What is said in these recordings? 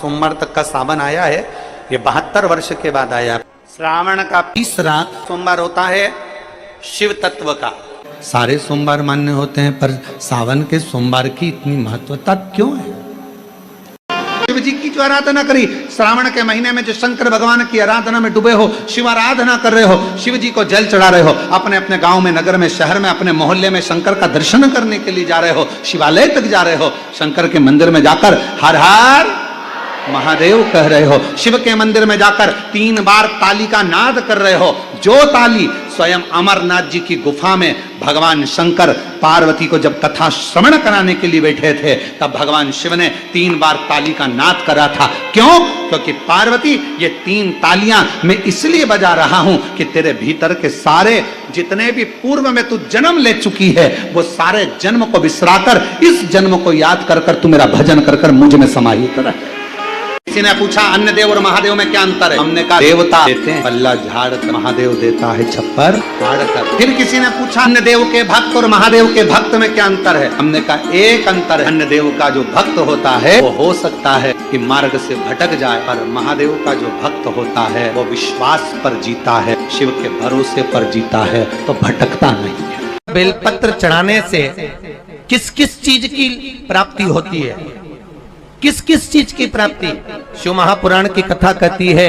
सोमवार तक का सावन आया है, ये 72 वर्ष के बाद आया। श्रावण का तीसरा सोमवार होता है शिव तत्व का। सारे सोमवार मान्य होते हैं, पर सावन के सोमवार की इतनी महत्वता क्यों है? शिव जी की जो आराधना करी, श्रावण के महीने में जो शंकर भगवान की आराधना में डूबे हो, शिव आराधना कर रहे हो, शिव जी को जल चढ़ा रहे हो, अपने अपने गांव में, नगर में, शहर में, अपने मोहल्ले में शंकर का दर्शन करने के लिए जा रहे हो, शिवालय तक जा रहे हो, शंकर के मंदिर में जाकर हर हर महादेव कह रहे हो, शिव के मंदिर में जाकर 3 बार ताली का नाद कर रहे हो। जो ताली स्वयं अमरनाथ जी की गुफा में भगवान शंकर पार्वती को जब कथा श्रवण कराने के लिए बैठे थे, तब भगवान शिव ने 3 बार ताली का नाद करा था। क्यों? क्योंकि पार्वती, ये 3 तालियां मैं इसलिए बजा रहा हूं कि तेरे भीतर के सारे जितने भी पूर्व में तू जन्म ले चुकी है, वो सारे जन्म को बिसराकर इस जन्म को याद कर कर तू मेरा भजन कर कर मुझ में समाहित रहे। किसी ने पूछा अन्य देव और महादेव में क्या अंतर है? हमने कहा देवता देते हैं पल्ला झाड़ कर, महादेव देता है छप्पर फाड़ कर। फिर किसी ने पूछा अन्य देव के भक्त और महादेव के भक्त में क्या अंतर है? हमने कहा एक अंतर है, अन्य देव का जो भक्त होता है वो हो सकता है कि मार्ग से भटक जाए, पर महादेव का जो भक्त होता है वो विश्वास पर जीता है, शिव के भरोसे पर जीता है, तो भटकता नहीं है। बेलपत्र चढ़ाने से किस किस चीज की प्राप्ति होती है? किस किस चीज की प्राप्ति? शिव महापुराण की कथा कहती है,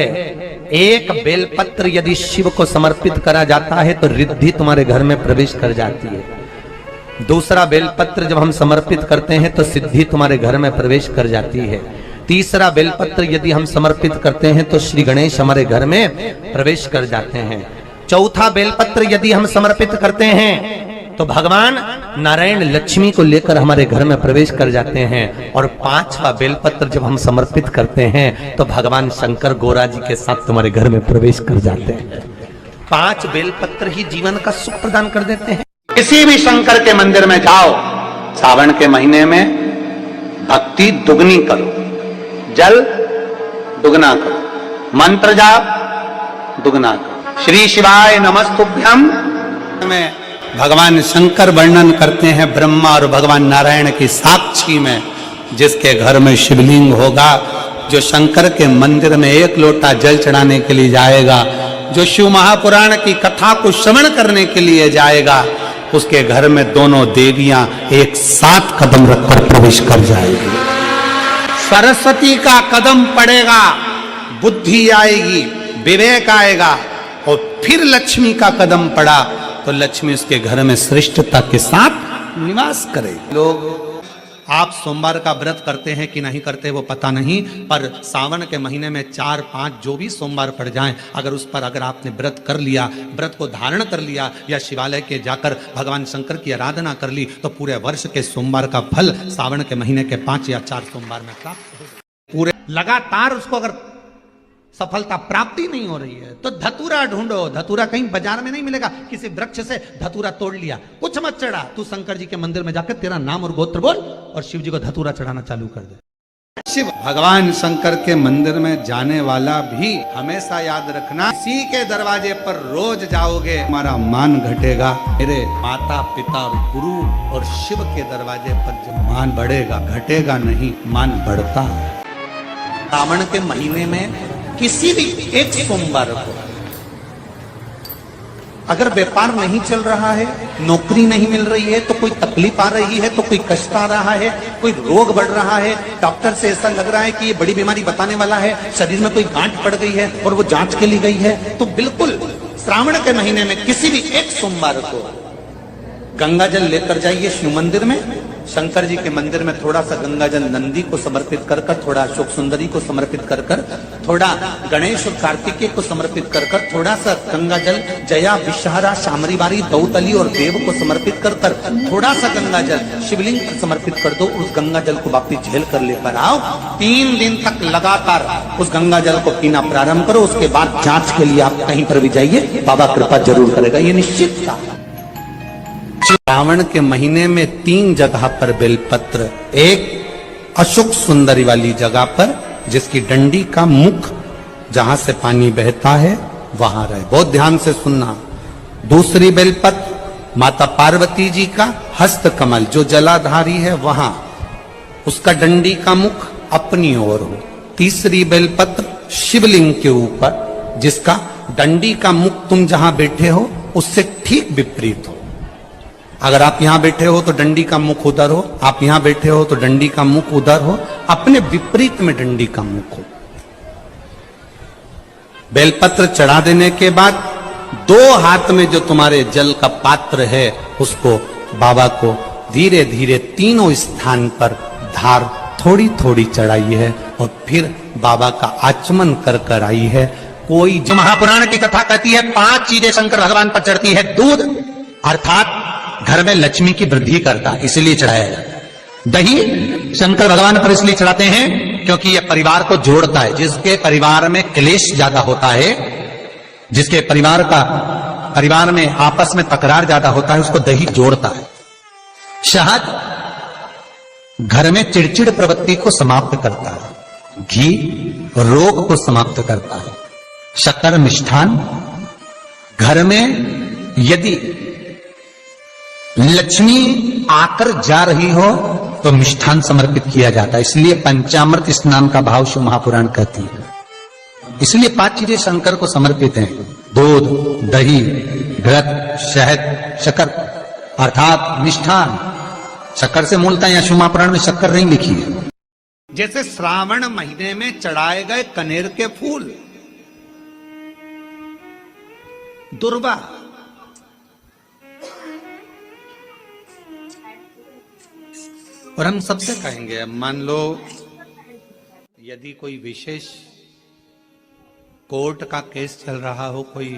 एक बेलपत्र यदि शिव को समर्पित करा जाता है तो रिद्धि तुम्हारे घर में प्रवेश कर जाती है। दूसरा बेलपत्र जब हम समर्पित करते हैं तो सिद्धि तुम्हारे घर में प्रवेश कर जाती है। तीसरा बेलपत्र यदि हम समर्पित करते हैं तो श्री गणेश हमारे घर में प्रवेश कर जाते हैं। चौथा बेलपत्र यदि हम समर्पित करते हैं तो भगवान नारायण लक्ष्मी को लेकर हमारे घर में प्रवेश कर जाते हैं। और 5वां बेलपत्र जब हम समर्पित करते हैं तो भगवान शंकर गोरा जी के साथ तुम्हारे घर में प्रवेश कर जाते हैं। 5 बेलपत्र ही जीवन का सुख प्रदान कर देते हैं। किसी भी शंकर के मंदिर में जाओ, सावन के महीने में भक्ति दुगनी करो, जल दुगना करो, मंत्र जाप दुगना करो। श्री शिवाय नमस्तुभ्यम में भगवान शंकर वर्णन करते हैं ब्रह्मा और भगवान नारायण की साक्षी में, जिसके घर में शिवलिंग होगा, जो शंकर के मंदिर में 1 लोटा जल चढ़ाने के लिए जाएगा, जो शिव महापुराण की कथा को श्रवण करने के लिए जाएगा, उसके घर में दोनों देवियां एक साथ कदम रखकर प्रवेश कर जाएगी। सरस्वती का कदम पड़ेगा, बुद्धि आएगी, विवेक आएगा, और फिर लक्ष्मी का कदम पड़ा तो लक्ष्मी उसके घर में श्रेष्ठता के साथ निवास करे। लोग आप सोमवार का व्रत करते हैं कि नहीं करते वो पता नहीं, पर सावन के महीने में 4, 5 जो भी सोमवार पड़ जाएं, अगर उस पर अगर आपने व्रत कर लिया, व्रत को धारण कर लिया, या शिवालय के जाकर भगवान शंकर की आराधना कर ली, तो पूरे वर्ष के सोमवार का फल सावन के महीने के 5 या 4 सोमवार में प्राप्त हो। पूरे लगातार उसको अगर सफलता प्राप्ति नहीं हो रही है तो धतूरा ढूंढो। धतूरा कहीं बाजार में नहीं मिलेगा, किसी वृक्ष से धतूरा तोड़ लिया, कुछ मत चढ़ा, तू शंकर जी के मंदिर में जाकर तेरा नाम और गोत्र बोल और शिव जी को धतूरा चढ़ाना चालू कर दे। शिव भगवान शंकर के मंदिर में जाने वाला भी हमेशा याद रखना, इसी के दरवाजे पर रोज जाओगे, हमारा मान घटेगा। मेरे माता पिता और गुरु और शिव के दरवाजे पर जब मान बढ़ेगा, घटेगा नहीं, मान बढ़ता। सावन के महीने में किसी भी एक सोमवार को अगर व्यापार नहीं चल रहा है, नौकरी नहीं मिल रही है, तो कोई तकलीफ आ रही है, तो कोई कष्ट आ रहा है, कोई रोग बढ़ रहा है, डॉक्टर से ऐसा लग रहा है कि ये बड़ी बीमारी बताने वाला है, शरीर में कोई गांठ पड़ गई है और वो जांच के लिए गई है, तो बिल्कुल श्रावण के महीने में किसी भी एक सोमवार को गंगा जल लेकर जाइए शिव मंदिर में। शंकर जी के मंदिर में थोड़ा सा गंगा जल नंदी को समर्पित कर कर, थोड़ा अशोक सुंदरी को समर्पित कर कर, थोड़ा गणेश और कार्तिकेय को समर्पित कर कर, थोड़ा सा गंगा जल जया विषहारा शामरीबारी दौतली और देव को समर्पित कर कर, थोड़ा सा गंगा जल शिवलिंग को समर्पित कर दो। उस गंगा जल को वापिस झेल कर लेकर आओ। 3 दिन तक लगातार उस गंगा जल को पीना प्रारंभ करो। उसके बाद जांच के लिए आप कहीं पर भी जाइए, बाबा कृपा जरूर करेगा, ये निश्चित था। श्रावण के महीने में 3 जगह पर बेलपत्र, एक अशोक सुंदरी वाली जगह पर जिसकी डंडी का मुख जहां से पानी बहता है वहां रहे, बहुत ध्यान से सुनना। दूसरी बेलपत्र माता पार्वती जी का हस्त कमल जो जलाधारी है वहां, उसका डंडी का मुख अपनी ओर हो। तीसरी बेलपत्र शिवलिंग के ऊपर, जिसका डंडी का मुख तुम जहां बैठे हो उससे ठीक विपरीत हो। अगर आप यहां बैठे हो तो डंडी का मुख उधर हो, आप यहां बैठे हो तो डंडी का मुख उधर हो, अपने विपरीत में डंडी का मुख हो। बेलपत्र चढ़ा देने के बाद दो हाथ में जो तुम्हारे जल का पात्र है उसको बाबा को धीरे धीरे तीनों स्थान पर धार थोड़ी थोड़ी चढ़ाई है और फिर बाबा का आचमन कर कर आई है। कोई जो महापुराण की कथा कहती है 5 चीजें शंकर भगवान पर चढ़ती है। दूध अर्थात घर में लक्ष्मी की वृद्धि करता, इसलिए चढ़ाया जाता है। दही शंकर भगवान पर इसलिए चढ़ाते हैं क्योंकि यह परिवार को जोड़ता है। जिसके परिवार में क्लेश ज्यादा होता है, जिसके परिवार में आपस में तकरार ज्यादा होता है, उसको दही जोड़ता है। शहद घर में चिड़चिड़ प्रवृत्ति को समाप्त करता है। घी रोग को समाप्त करता है। शक्कर मिष्ठान घर में यदि लक्ष्मी आकर जा रही हो तो मिष्ठान समर्पित किया जाता है। इसलिए पंचामृत स्नान का भाव शिव महापुराण कहती है। इसलिए 5 चीजें शंकर को समर्पित हैं। दूध, दही, घृत, शहद, शक्कर अर्थात मिष्ठान। शक्कर से मूलतः यहाँ शिव महापुराण में शक्कर नहीं लिखी है। जैसे श्रावण महीने में चढ़ाए गए कनेर के फूल, दुर्वा, और हम सबसे कहेंगे, मान लो यदि कोई विशेष कोर्ट का केस चल रहा हो, कोई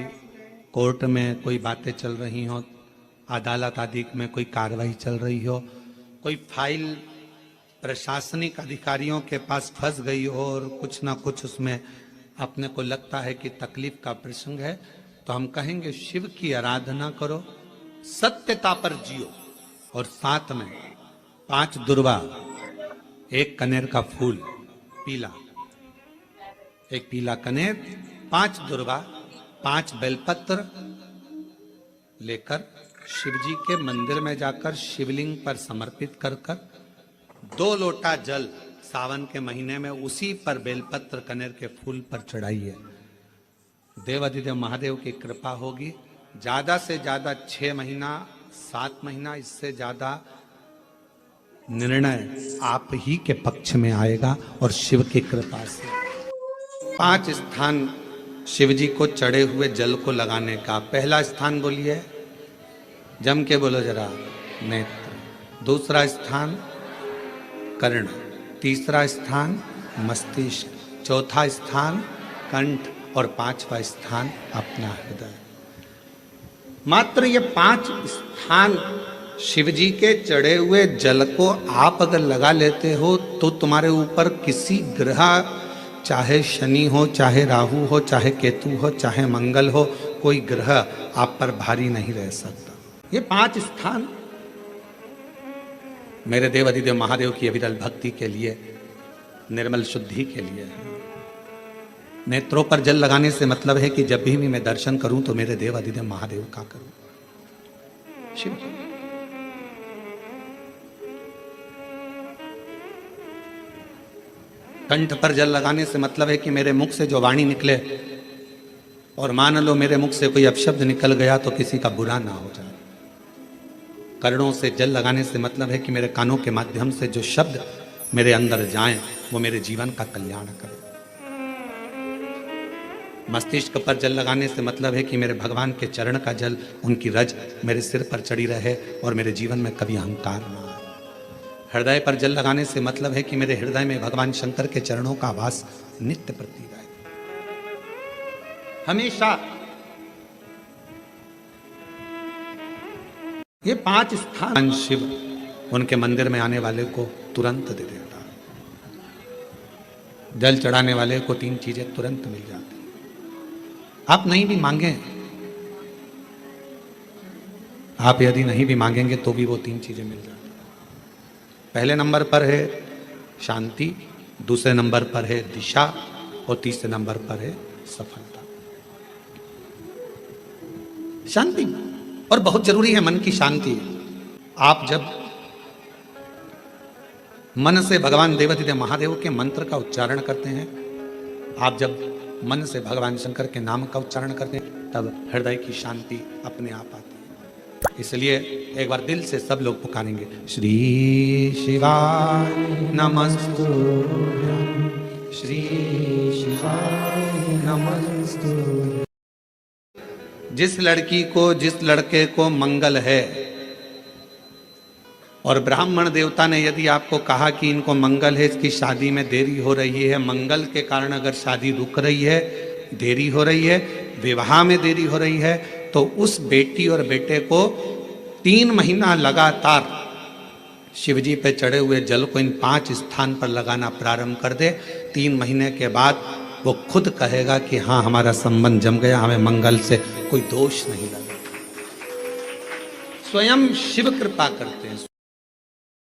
कोर्ट में कोई बातें चल रही हो, अदालत आदि में कोई कार्रवाई चल रही हो, कोई फाइल प्रशासनिक अधिकारियों के पास फंस गई हो और कुछ ना कुछ उसमें अपने को लगता है कि तकलीफ का प्रसंग है, तो हम कहेंगे शिव की आराधना करो, सत्यता पर जियो और साथ में 5 दुर्वा, 1 कनेर का फूल पीला, 1 पीला कनेर, 5 दुर्वा, 5 बेलपत्र लेकर शिव जी के मंदिर में जाकर शिवलिंग पर समर्पित कर 2 लोटा जल सावन के महीने में उसी पर बेलपत्र कनेर के फूल पर चढ़ाइए। देवाधिदेव महादेव की कृपा होगी। ज्यादा से ज्यादा 6 महीना 7 महीना, इससे ज्यादा निर्णय आप ही के पक्ष में आएगा और शिव की कृपा से। 5 स्थान शिव जी को चढ़े हुए जल को लगाने का। पहला स्थान बोलिए, जम के बोलो जरा, नेत्र। दूसरा स्थान कर्ण, तीसरा स्थान मस्तिष्क, चौथा स्थान कंठ और 5वां स्थान अपना हृदय। मात्र ये 5 स्थान शिव जी के चढ़े हुए जल को आप अगर लगा लेते हो तो तुम्हारे ऊपर किसी ग्रह, चाहे शनि हो, चाहे राहु हो, चाहे केतु हो, चाहे मंगल हो, कोई ग्रह आप पर भारी नहीं रह सकता। ये 5 स्थान मेरे देव अधिदेव महादेव की अविरल भक्ति के लिए, निर्मल शुद्धि के लिए है। नेत्रों पर जल लगाने से मतलब है कि जब भी मैं दर्शन करूं तो मेरे देव अधिदेव महादेव का करूं, शिव। कंठ पर जल लगाने से मतलब है कि मेरे मुख से जो वाणी निकले, और मान लो मेरे मुख से कोई अपशब्द निकल गया तो किसी का बुरा ना हो जाए। कर्णों से जल लगाने से मतलब है कि मेरे कानों के माध्यम से जो शब्द मेरे अंदर जाएं वो मेरे जीवन का कल्याण करें। मस्तिष्क पर जल लगाने से मतलब है कि मेरे भगवान के चरण का जल, उनकी रज मेरे सिर पर चढ़ी रहे और मेरे जीवन में कभी अहंकार ना आए। हृदय पर जल लगाने से मतलब है कि मेरे हृदय में भगवान शंकर के चरणों का वास नित्य प्रतीत है। हमेशा ये 5 स्थान शिव उनके मंदिर में आने वाले को तुरंत दे देता है। जल चढ़ाने वाले को 3 चीजें तुरंत मिल जाती। आप नहीं भी मांगे, आप यदि नहीं भी मांगेंगे तो भी वो 3 चीजें मिल जाती। पहले नंबर पर है शांति, दूसरे नंबर पर है दिशा और तीसरे नंबर पर है सफलता। शांति, और बहुत जरूरी है मन की शांति। आप जब मन से भगवान देवाधिदेव महादेव के मंत्र का उच्चारण करते हैं। आप जब मन से भगवान शंकर के नाम का उच्चारण करते हैं तब हृदय की शांति अपने आप आती है। इसलिए एक बार दिल से सब लोग पुकारेंगे, श्री शिवाय नमस्तुभ्यं, श्री शिवाय नमस्तुभ्यं। जिस लड़की को, जिस लड़के को मंगल है और ब्राह्मण देवता ने यदि आपको कहा कि इनको मंगल है, इसकी शादी में देरी हो रही है, मंगल के कारण अगर शादी रुक रही है, देरी हो रही है, विवाह में देरी हो रही है, तो उस बेटी और बेटे को 3 महीना लगातार शिवजी पे चढ़े हुए जल को इन 5 स्थान पर लगाना प्रारंभ कर दे। 3 महीने के बाद वो खुद कहेगा कि हाँ, हमारा संबंध जम गया, हमें मंगल से कोई दोष नहीं लगा। स्वयं शिव कृपा करते हैं।